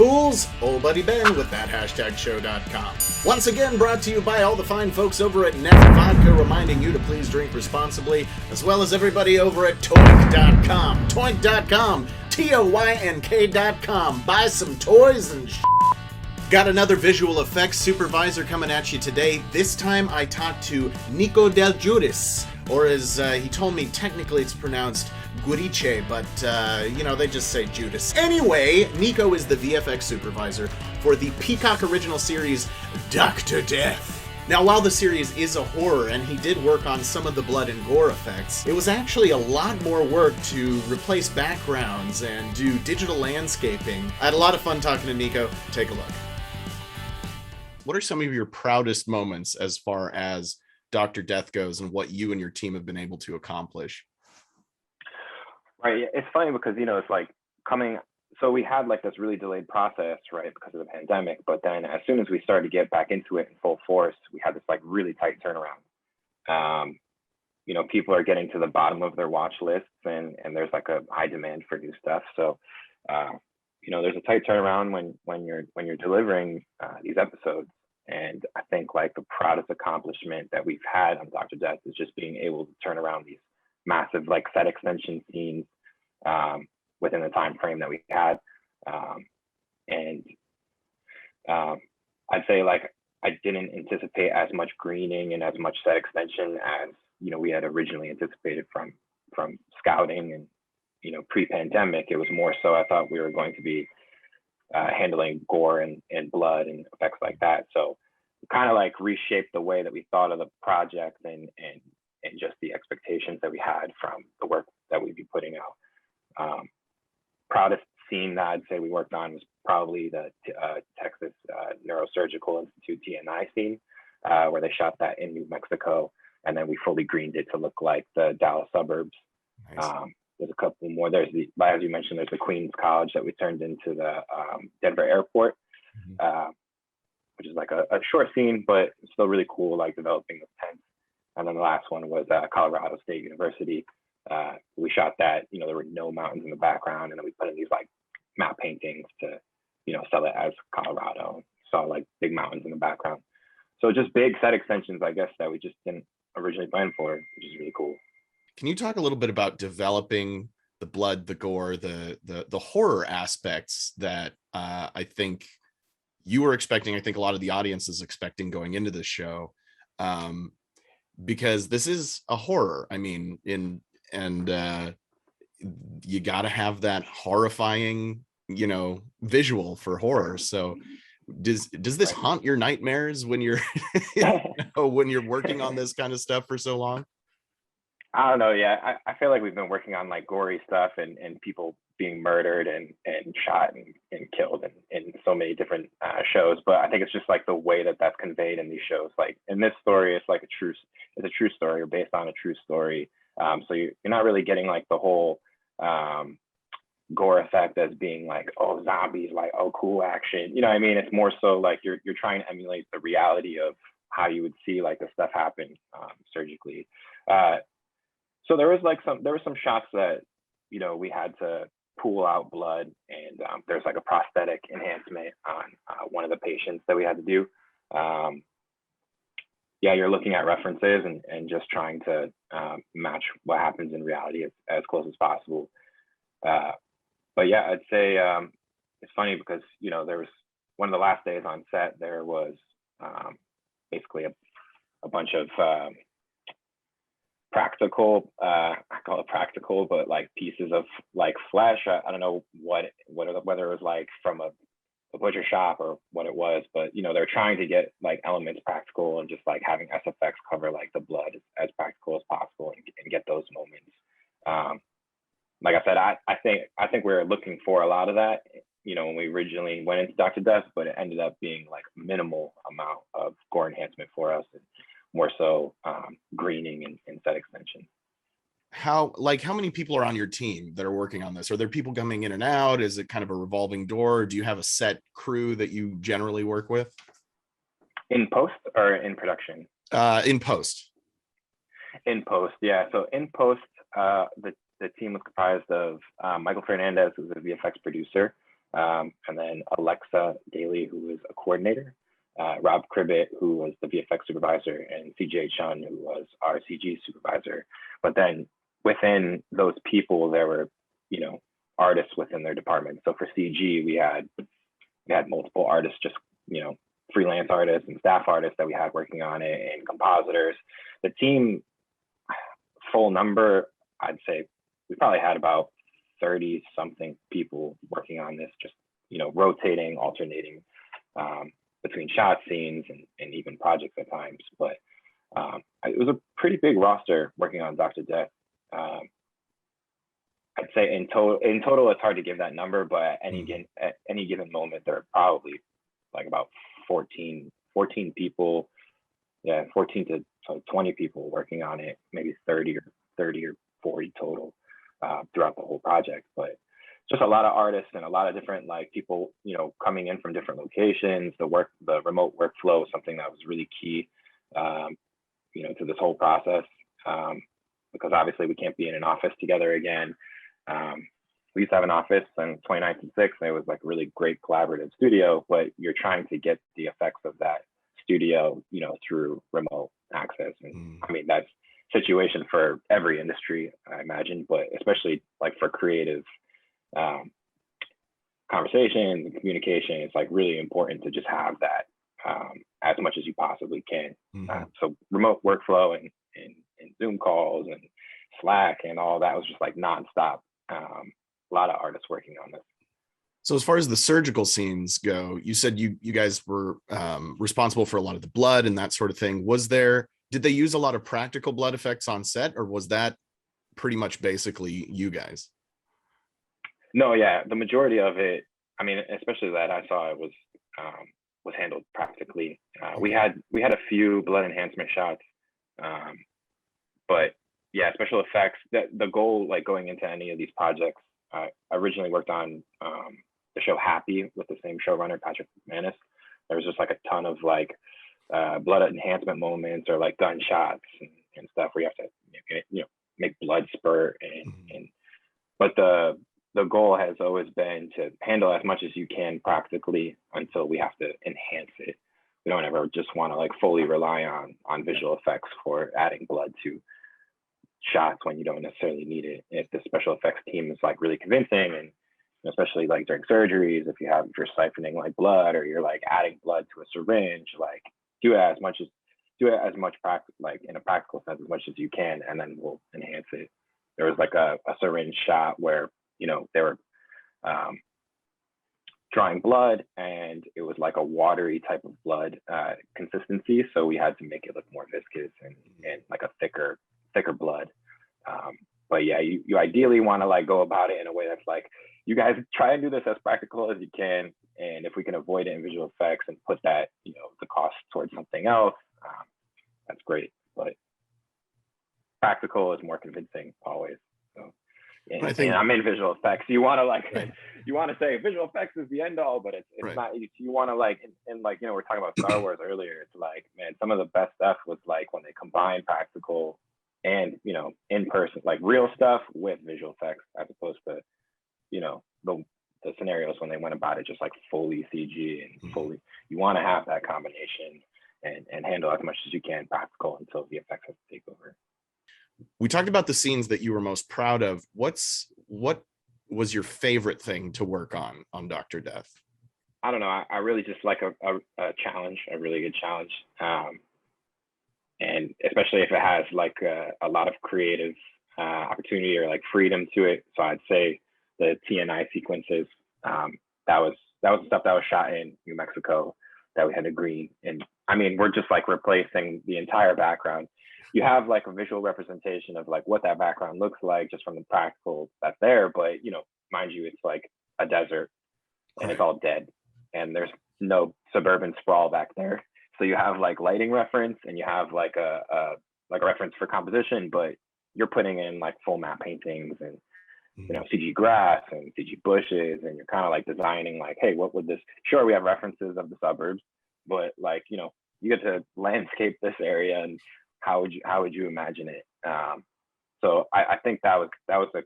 fools? Old buddy Ben with that show.com. Once again, brought to you by all the fine folks over at Neff Vodka, reminding you to please drink responsibly, as well as everybody over at Toynk.com. Toynk.com. Toynk.com. Buy some toys and Got another visual effects supervisor coming at you today. This time I talked to Nico Del Giudice, or as he told me, technically it's pronounced Guidice, but they just say Judas. Anyway, Nico is the VFX supervisor for the Peacock original series Dr. Death. Now, while the series is a horror and he did work on some of the blood and gore effects, it was actually a lot more work to replace backgrounds and do digital landscaping. I had a lot of fun talking to Nico. Take a look. What are some of your proudest moments as far as Dr. Death goes and what you and your team have been able to accomplish? Right. It's funny because, it's like so we had like this really delayed process, right, because of the pandemic. But then as soon as we started to get back into it in full force, we had this like really tight turnaround. People are getting to the bottom of their watch lists and there's like a high demand for new stuff. So, there's a tight turnaround when you're delivering these episodes. And I think like the proudest accomplishment that we've had on Dr. Death is just being able to turn around these massive like set extension scenes within the time frame that we had. I'd say like I didn't anticipate as much greening and as much set extension as we had originally anticipated from scouting and pre-pandemic. It was more so I thought we were going to be handling gore and blood and effects like that. So kind of like reshaped the way that we thought of the project and just the expectations that we had from the work that we'd be putting out. Proudest scene that I'd say we worked on was probably the Texas Neurosurgical Institute TNI scene, where they shot that in New Mexico, and then we fully greened it to look like the Dallas suburbs. Nice. There's a couple more. There's as you mentioned, there's the Queens College that we turned into the Denver airport, which is like a short scene, but still really cool, like developing the tents. And then the last one was Colorado State University. We shot that, there were no mountains in the background, and then we put in these like map paintings to, sell it as Colorado. Saw like big mountains in the background. So just big set extensions, I guess, that we just didn't originally plan for, which is really cool. Can you talk a little bit about developing the blood, the gore, the horror aspects that I think you were expecting? I think a lot of the audience is expecting going into this show, because this is a horror. I mean, you got to have that horrifying, visual for horror. So does this haunt your nightmares when you're when you're working on this kind of stuff for so long? I don't know. Yeah, I feel like we've been working on like gory stuff and people being murdered and shot and killed in so many different shows. But I think it's just like the way that that's conveyed in these shows. Like in this story, it's a true story or based on a true story. So you're not really getting like the whole gore effect as being like, oh, zombies, like, oh, cool action. You know what I mean? It's more so like you're trying to emulate the reality of how you would see like the stuff happen surgically. So there was some shots that, we had to pull out blood, and there's like a prosthetic enhancement on one of the patients that we had to do. You're looking at references and just trying to match what happens in reality as close as possible. But yeah, I'd say it's funny because, there was one of the last days on set, there was basically a bunch of practical, I call it practical, but like pieces of like flesh. I don't know whether it was like from a butcher shop or what it was, but they're trying to get like elements practical and just like having SFX cover like the blood as practical as possible and get those moments. Like I said, I think we were looking for a lot of that, when we originally went into Dr. Death, but it ended up being like minimal amount of gore enhancement for us, and more so greening and set extension. How many people are on your team that are working on this? Are there people coming in and out? Is it kind of a revolving door? Do you have a set crew that you generally work with? In post or in production? In post. In post, yeah. So in post, the team was comprised of Michael Fernandez, who's a VFX producer, and then Alexa Daly, who was a coordinator, Rob Cribbett, who was the VFX supervisor, and CJ Chun, who was our CG supervisor. But then within those people, there were, artists within their department. So for CG, we had multiple artists, just, freelance artists and staff artists that we had working on it, and compositors. The team, full number, I'd say we probably had about 30 something people working on this, just, rotating, alternating between shot scenes and even projects at times. But it was a pretty big roster working on Dr. Death. I'd say in total, it's hard to give that number, but at any given moment, there are probably like about 14 people, 14 to 20 people working on it, maybe 30 or 40 total throughout the whole project. But just a lot of artists and a lot of different people, coming in from different locations. The remote workflow is something that was really key, to this whole process, because obviously we can't be in an office together again. We used to have an office in 29th and 6th, and it was like a really great collaborative studio, but you're trying to get the effects of that studio, through remote access. And I mean, that's situation for every industry, I imagine, but especially for creative conversations and communication, it's really important to just have that as much as you possibly can. So remote workflow and Zoom calls and Slack and all that was just nonstop. A lot of artists working on this. So as far as the surgical scenes go, you said you guys were responsible for a lot of the blood and that sort of thing. Did they use a lot of practical blood effects on set, or was that pretty much basically you guys? No, yeah, the majority of it, I mean, especially that I saw, it was handled practically. We had a few blood enhancement shots, but yeah, special effects. The goal, going into any of these projects, I originally worked on the show Happy with the same showrunner, Patrick McManus. There was just a ton of blood enhancement moments or gunshots and stuff where you have to make blood spurt but the goal has always been to handle as much as you can practically until we have to enhance it. We don't ever just want to fully rely on visual effects for adding blood to shots when you don't necessarily need it. If the special effects team is much convincing, and especially during surgeries, if you're siphoning blood or you're adding blood to a syringe, do it as much in a practical sense as much as you can, and then we'll enhance it. There was a syringe shot where they were drawing blood, and it was a watery type of blood consistency, so we had to make it look more viscous and a thicker blood. But yeah, you ideally want to go about it in a way that's you guys try and do this as practical as you can, and if we can avoid it in visual effects and put that the cost towards something else, that's great. But practical is more convincing always. So and I'm in visual effects. You want to you want to say visual effects is the end all, but it's right. Not. You want to and we're talking about Star Wars earlier. It's man, some of the best stuff was when they combine practical and in person, real stuff with visual effects, as opposed to the scenarios when they went about it just fully CG and fully. You want to have that combination and handle as much as you can practical until the effects have to take over. We talked about the scenes that you were most proud of. What was your favorite thing to work on Dr. Death? I don't know. I really just like a challenge, a really good challenge. And especially if it has a lot of creative opportunity or freedom to it. So I'd say the TNI sequences, that was the stuff that was shot in New Mexico that we had to green. And I mean, we're just replacing the entire background. You have a visual representation of what that background looks like just from the practical that's there, but mind you, it's a desert and it's all dead and there's no suburban sprawl back there. So you have lighting reference and you have a reference for composition, but you're putting in full map paintings and CG grass and CG bushes, and you're kind of designing hey, what would this? Sure, we have references of the suburbs, but you get to landscape this area, and how would you imagine it? So I think that was the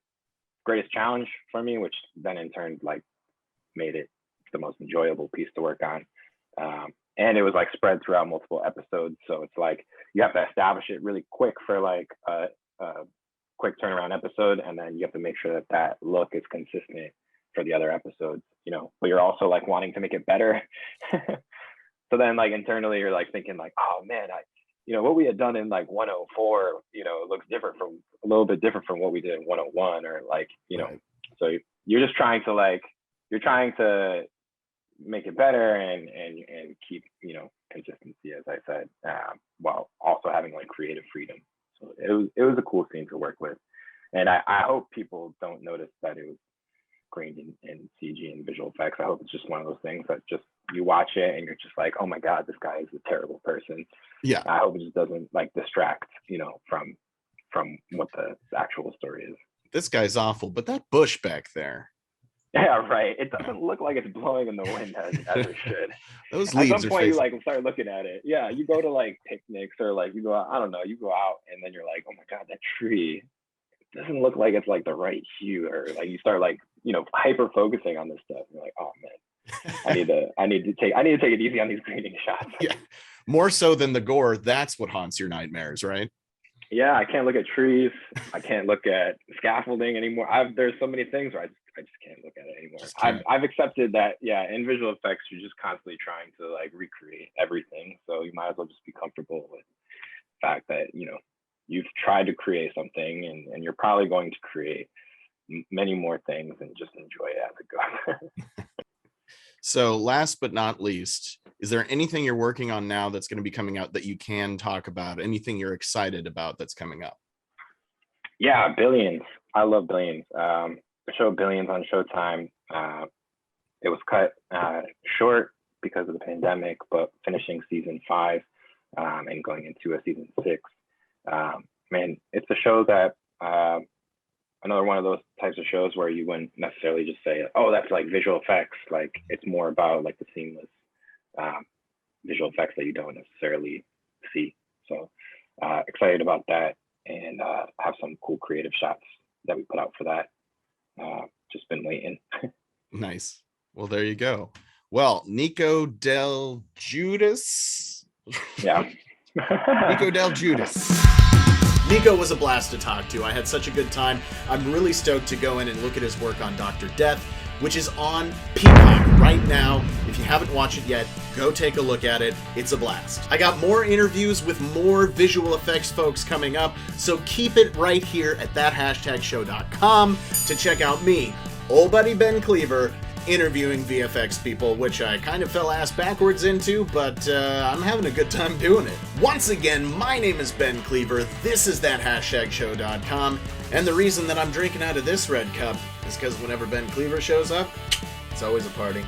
greatest challenge for me, which then in turn made it the most enjoyable piece to work on. And it was like spread throughout multiple episodes. So it's like you have to establish it really quick for like a quick turnaround episode. And then you have to make sure that that look is consistent for the other episodes, you know, but you're also like wanting to make it better. So then like internally you're like thinking like, oh man, you know, what we had done in like 104, you know, looks different from a little bit different from what we did in 101, or like, you know, so you're just trying to make it better and keep, you know, consistency, as I said, while also having like creative freedom. So it was a cool scene to work with. And I hope people don't notice that it was grained in CG and visual effects. I hope it's just one of those things that just you watch it and you're just like, oh my God, this guy is a terrible person. Yeah. I hope it just doesn't like distract, you know, from what the actual story is. This guy's awful, but that bush back there. Yeah, right. It doesn't look like it's blowing in the wind as it should. Those leaves at some point, you like start looking at it. Yeah, you go to like picnics or like you go out, I don't know, you go out and then you're like, oh my God, that tree doesn't look like it's like the right hue, or like you start like, you know, hyper focusing on this stuff. You're like, oh man, I need to take it easy on these greening shots. Yeah, more so than the gore. That's what haunts your nightmares, right? Yeah, I can't look at trees. I can't look at scaffolding anymore. There's so many things where I just can't look at it anymore. I've accepted that, yeah, in visual effects, you're just constantly trying to like recreate everything. So you might as well just be comfortable with the fact that, you know, you've tried to create something and you're probably going to create many more things, and just enjoy it as it goes. So last but not least, is there anything you're working on now that's going to be coming out that you can talk about? Anything you're excited about that's coming up? Yeah, Billions. I love Billions. The show Billions on Showtime. It was cut short because of the pandemic, but finishing season 5 and going into a season 6. Man, it's a show that another one of those types of shows where you wouldn't necessarily just say, oh, that's like visual effects. Like it's more about like the seamless visual effects that you don't necessarily see. So excited about that, and have some cool creative shots that we put out for that. Just been waiting. Nice. Well, there you go. Well, Nico Del Giudice. Yeah. Nico Del Giudice. Nico was a blast to talk to. I had such a good time. I'm really stoked to go in and look at his work on Dr. Death, which is on Peacock right now. If you haven't watched it yet, go take a look at it. It's a blast. I got more interviews with more visual effects folks coming up, so keep it right here at that#show.com to check out me, old buddy Ben Kliewer, interviewing VFX people, which I kind of fell ass backwards into, but I'm having a good time doing it. Once again, my name is Ben Kliewer, this is that#show.com, and the reason that I'm drinking out of this red cup is because whenever Ben Kliewer shows up, it's always a party.